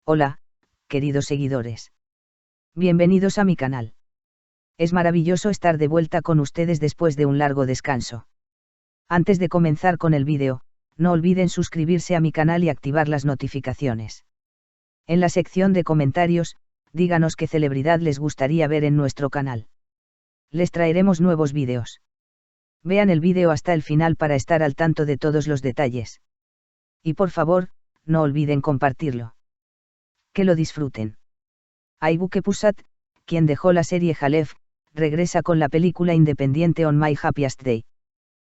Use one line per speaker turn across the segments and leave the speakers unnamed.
Hola, queridos seguidores. Bienvenidos a mi canal. Es maravilloso estar de vuelta con ustedes después de un largo descanso. Antes de comenzar con el vídeo, no olviden suscribirse a mi canal y activar las notificaciones. En la sección de comentarios, díganos qué celebridad les gustaría ver en nuestro canal. Les traeremos nuevos vídeos. Vean el vídeo hasta el final para estar al tanto de todos los detalles. Y por favor, no olviden compartirlo. Que lo disfruten. Aybüke Pusat, quien dejó la serie Halef, regresa con la película independiente On My Happiest Day.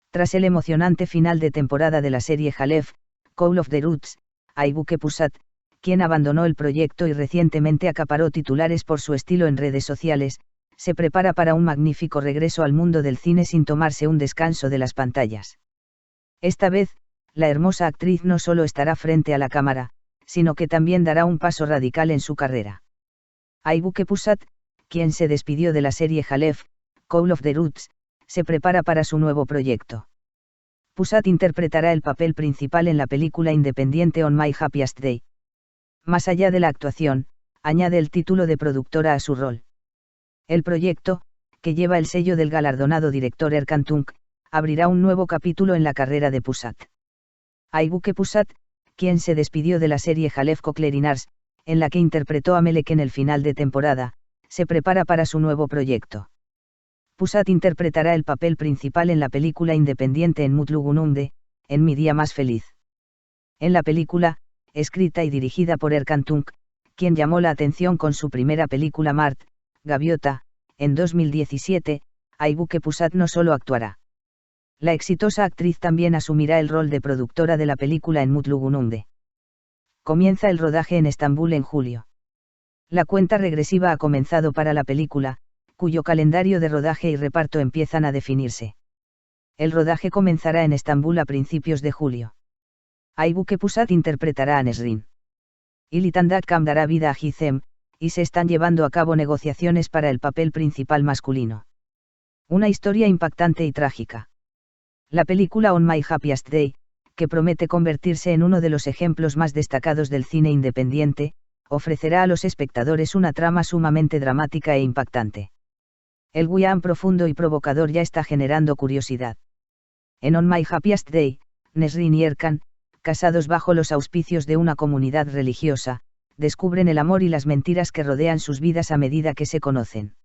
Tras el emocionante final de temporada de la serie Halef, Call of the Roots, Aybüke Pusat, quien abandonó el proyecto y recientemente acaparó titulares por su estilo en redes sociales, se prepara para un magnífico regreso al mundo del cine sin tomarse un descanso de las pantallas. Esta vez, la hermosa actriz no solo estará frente a la cámara, sino que también dará un paso radical en su carrera. Aybüke Pusat, quien se despidió de la serie Halef, Call of the Roots, se prepara para su nuevo proyecto. Pusat interpretará el papel principal en la película independiente On My Happiest Day. Más allá de la actuación, añade el título de productora a su rol. El proyecto, que lleva el sello del galardonado director Erkan Tunç, abrirá un nuevo capítulo en la carrera de Pusat. Aybüke Pusat, quien se despidió de la serie Halef Cocktailers, en la que interpretó a Melek en el final de temporada, se prepara para su nuevo proyecto. Pusat interpretará el papel principal en la película independiente En Mutlu Günümde, En mi día más feliz. En la película, escrita y dirigida por Erkan Tunç, quien llamó la atención con su primera película Mart, Gaviota, en 2017, Aybüke Pusat no solo actuará. La exitosa actriz también asumirá el rol de productora de la película En Mutlu Günümde. Comienza el rodaje en Estambul en julio. La cuenta regresiva ha comenzado para la película, cuyo calendario de rodaje y reparto empiezan a definirse. El rodaje comenzará en Estambul a principios de julio. Aybüke Pusat interpretará a Nesrin. İlhan Akam dará vida a Gizem, y se están llevando a cabo negociaciones para el papel principal masculino. Una historia impactante y trágica. La película On My Happiest Day, que promete convertirse en uno de los ejemplos más destacados del cine independiente, ofrecerá a los espectadores una trama sumamente dramática e impactante. El guión profundo y provocador ya está generando curiosidad. En On My Happiest Day, Nesrin y Erkan, casados bajo los auspicios de una comunidad religiosa, descubren el amor y las mentiras que rodean sus vidas a medida que se conocen.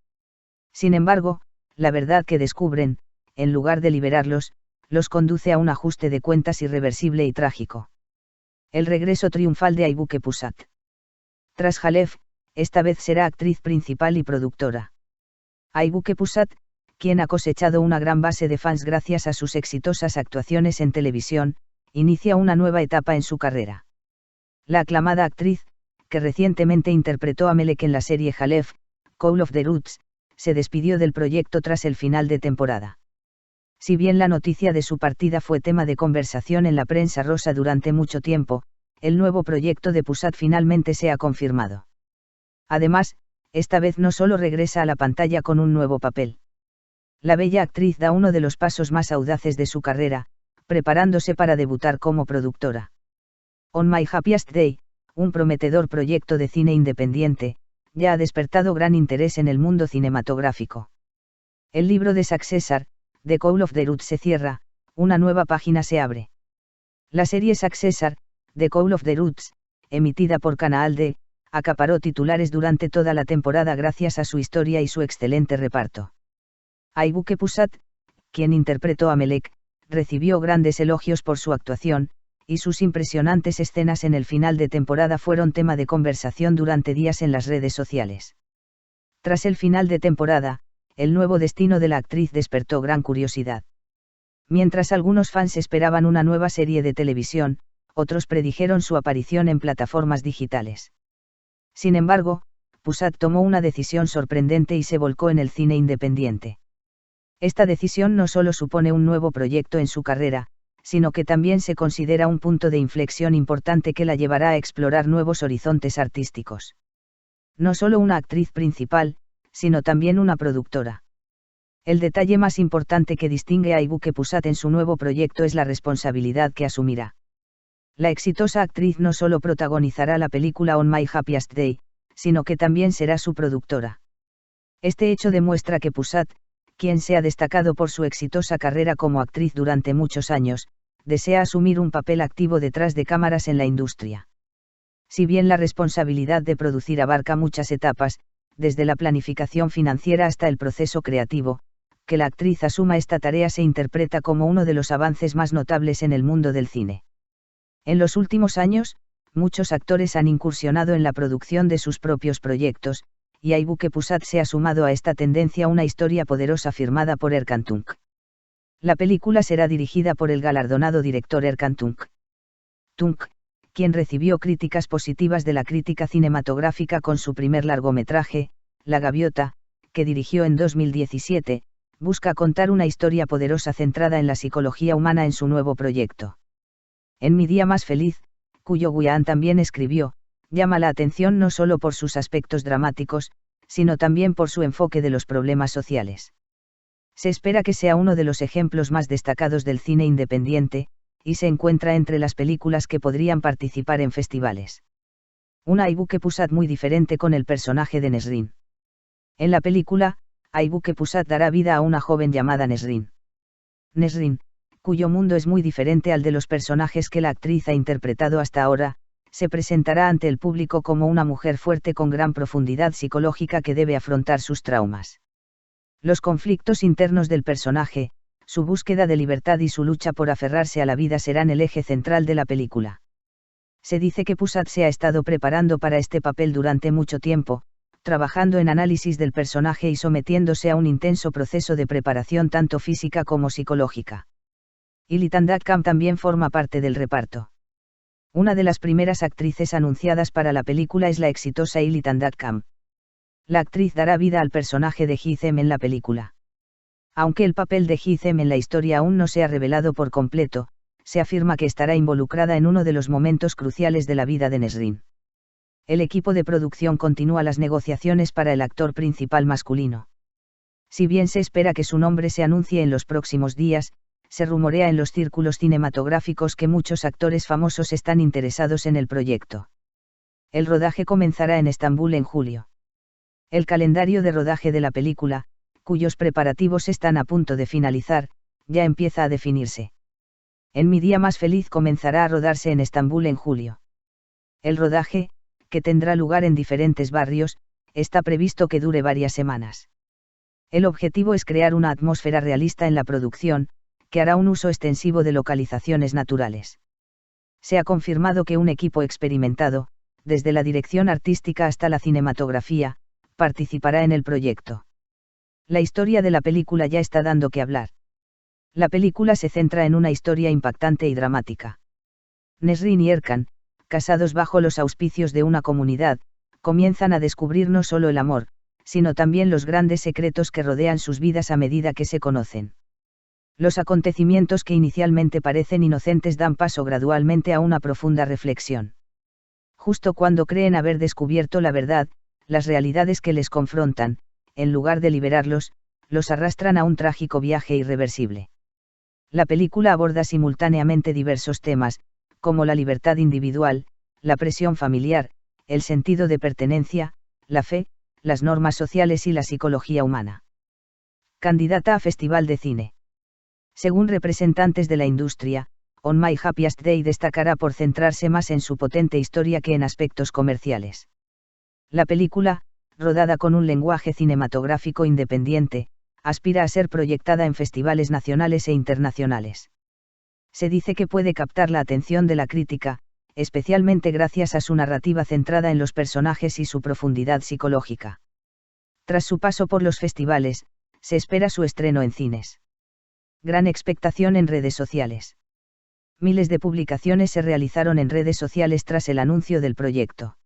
Sin embargo, la verdad que descubren, en lugar de liberarlos, los conduce a un ajuste de cuentas irreversible y trágico. El regreso triunfal de Aybüke Pusat. Tras Halef, esta vez será actriz principal y productora. Aybüke Pusat, quien ha cosechado una gran base de fans gracias a sus exitosas actuaciones en televisión, inicia una nueva etapa en su carrera. La aclamada actriz, que recientemente interpretó a Melek en la serie Halef, Call of the Roots, se despidió del proyecto tras el final de temporada. Si bien la noticia de su partida fue tema de conversación en la prensa rosa durante mucho tiempo, el nuevo proyecto de Pusat finalmente se ha confirmado. Además, esta vez no solo regresa a la pantalla con un nuevo papel. La bella actriz da uno de los pasos más audaces de su carrera, preparándose para debutar como productora. On My Happiest Day, un prometedor proyecto de cine independiente, ya ha despertado gran interés en el mundo cinematográfico. El libro de Successor, The Call of the Roots se cierra, una nueva página se abre. La serie Successor, The Call of the Roots, emitida por Canal D, acaparó titulares durante toda la temporada gracias a su historia y su excelente reparto. Aybüke Pusat, quien interpretó a Melek, recibió grandes elogios por su actuación, y sus impresionantes escenas en el final de temporada fueron tema de conversación durante días en las redes sociales. Tras el final de temporada, el nuevo destino de la actriz despertó gran curiosidad. Mientras algunos fans esperaban una nueva serie de televisión, otros predijeron su aparición en plataformas digitales. Sin embargo, Pusat tomó una decisión sorprendente y se volcó en el cine independiente. Esta decisión no solo supone un nuevo proyecto en su carrera, sino que también se considera un punto de inflexión importante que la llevará a explorar nuevos horizontes artísticos. No solo una actriz principal, sino también una productora. El detalle más importante que distingue a Aybüke Pusat en su nuevo proyecto es la responsabilidad que asumirá. La exitosa actriz no solo protagonizará la película On My Happiest Day, sino que también será su productora. Este hecho demuestra que Pusat, quien se ha destacado por su exitosa carrera como actriz durante muchos años, desea asumir un papel activo detrás de cámaras en la industria. Si bien la responsabilidad de producir abarca muchas etapas, desde la planificación financiera hasta el proceso creativo, que la actriz asuma esta tarea se interpreta como uno de los avances más notables en el mundo del cine. En los últimos años, muchos actores han incursionado en la producción de sus propios proyectos, y Aibuke Pusat se ha sumado a esta tendencia una historia poderosa firmada por Erkan Tunç. La película será dirigida por el galardonado director Erkan Tunç. Tunç, quien recibió críticas positivas de la crítica cinematográfica con su primer largometraje, La Gaviota, que dirigió en 2017, busca contar una historia poderosa centrada en la psicología humana en su nuevo proyecto. En Mi Día Más Feliz, cuyo Guián también escribió, llama la atención no solo por sus aspectos dramáticos, sino también por su enfoque de los problemas sociales. Se espera que sea uno de los ejemplos más destacados del cine independiente, y se encuentra entre las películas que podrían participar en festivales. Una Aibuke Pusat muy diferente con el personaje de Nesrin. En la película, Aibuke Pusat dará vida a una joven llamada Nesrin. Nesrin, cuyo mundo es muy diferente al de los personajes que la actriz ha interpretado hasta ahora, se presentará ante el público como una mujer fuerte con gran profundidad psicológica que debe afrontar sus traumas. Los conflictos internos del personaje, su búsqueda de libertad y su lucha por aferrarse a la vida serán el eje central de la película. Se dice que Pusat se ha estado preparando para este papel durante mucho tiempo, trabajando en análisis del personaje y sometiéndose a un intenso proceso de preparación tanto física como psicológica. Ilitan Datkam también forma parte del reparto. Una de las primeras actrices anunciadas para la película es la exitosa Ilitan Datkam. La actriz dará vida al personaje de Hizem en la película. Aunque el papel de Hizem en la historia aún no se ha revelado por completo, se afirma que estará involucrada en uno de los momentos cruciales de la vida de Nesrin. El equipo de producción continúa las negociaciones para el actor principal masculino. Si bien se espera que su nombre se anuncie en los próximos días, se rumorea en los círculos cinematográficos que muchos actores famosos están interesados en el proyecto. El rodaje comenzará en Estambul en julio. El calendario de rodaje de la película, cuyos preparativos están a punto de finalizar, ya empieza a definirse. En Mi Día Más Feliz comenzará a rodarse en Estambul en julio. El rodaje, que tendrá lugar en diferentes barrios, está previsto que dure varias semanas. El objetivo es crear una atmósfera realista en la producción, que hará un uso extensivo de localizaciones naturales. Se ha confirmado que un equipo experimentado, desde la dirección artística hasta la cinematografía, participará en el proyecto. La historia de la película ya está dando que hablar. La película se centra en una historia impactante y dramática. Nesrin y Erkan, casados bajo los auspicios de una comunidad, comienzan a descubrir no solo el amor, sino también los grandes secretos que rodean sus vidas a medida que se conocen. Los acontecimientos que inicialmente parecen inocentes dan paso gradualmente a una profunda reflexión. Justo cuando creen haber descubierto la verdad, las realidades que les confrontan, en lugar de liberarlos, los arrastran a un trágico viaje irreversible. La película aborda simultáneamente diversos temas, como la libertad individual, la presión familiar, el sentido de pertenencia, la fe, las normas sociales y la psicología humana. Candidata a Festival de Cine. Según representantes de la industria, On My Happiest Day destacará por centrarse más en su potente historia que en aspectos comerciales. La película, rodada con un lenguaje cinematográfico independiente, aspira a ser proyectada en festivales nacionales e internacionales. Se dice que puede captar la atención de la crítica, especialmente gracias a su narrativa centrada en los personajes y su profundidad psicológica. Tras su paso por los festivales, se espera su estreno en cines. Gran expectación en redes sociales. Miles de publicaciones se realizaron en redes sociales tras el anuncio del proyecto.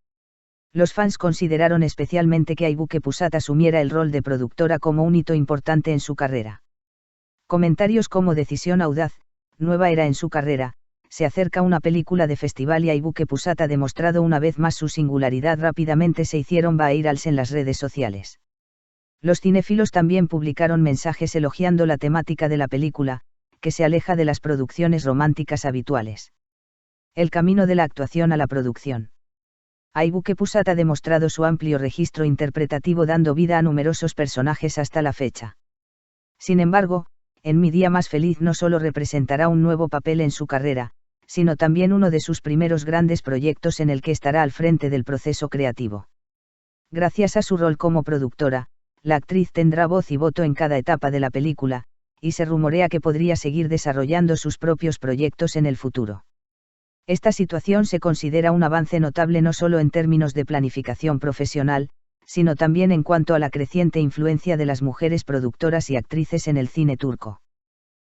Los fans consideraron especialmente que Aibuke Pusat asumiera el rol de productora como un hito importante en su carrera. Comentarios como decisión audaz, nueva era en su carrera, se acerca una película de festival y Aibuke Pusat ha demostrado una vez más su singularidad. Rápidamente se hicieron virales en las redes sociales. Los cinéfilos también publicaron mensajes elogiando la temática de la película, que se aleja de las producciones románticas habituales. El camino de la actuación a la producción. Aibuke Pusat ha demostrado su amplio registro interpretativo dando vida a numerosos personajes hasta la fecha. Sin embargo, En mi día más feliz no solo representará un nuevo papel en su carrera, sino también uno de sus primeros grandes proyectos en el que estará al frente del proceso creativo. Gracias a su rol como productora, la actriz tendrá voz y voto en cada etapa de la película, y se rumorea que podría seguir desarrollando sus propios proyectos en el futuro. Esta situación se considera un avance notable no solo en términos de planificación profesional, sino también en cuanto a la creciente influencia de las mujeres productoras y actrices en el cine turco.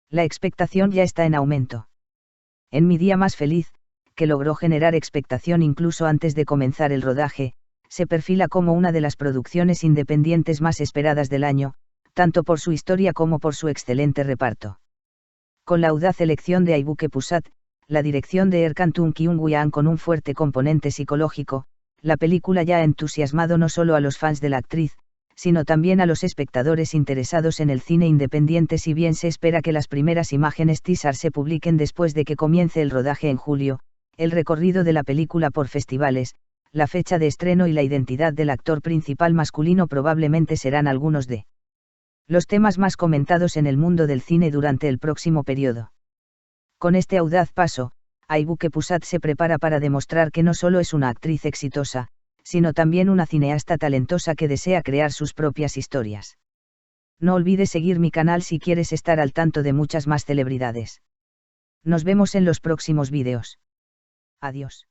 La expectación ya está en aumento. En mi día más feliz, que logró generar expectación incluso antes de comenzar el rodaje, se perfila como una de las producciones independientes más esperadas del año, tanto por su historia como por su excelente reparto. Con la audaz elección de Aibuke Pusat, la dirección de Erkan Tunçungyan con un fuerte componente psicológico, la película ya ha entusiasmado no solo a los fans de la actriz, sino también a los espectadores interesados en el cine independiente, si bien se espera que las primeras imágenes teaser se publiquen después de que comience el rodaje en julio. El recorrido de la película por festivales, la fecha de estreno y la identidad del actor principal masculino probablemente serán algunos de los temas más comentados en el mundo del cine durante el próximo periodo. Con este audaz paso, Aibuke Pusat se prepara para demostrar que no solo es una actriz exitosa, sino también una cineasta talentosa que desea crear sus propias historias. No olvides seguir mi canal si quieres estar al tanto de muchas más celebridades. Nos vemos en los próximos vídeos. Adiós.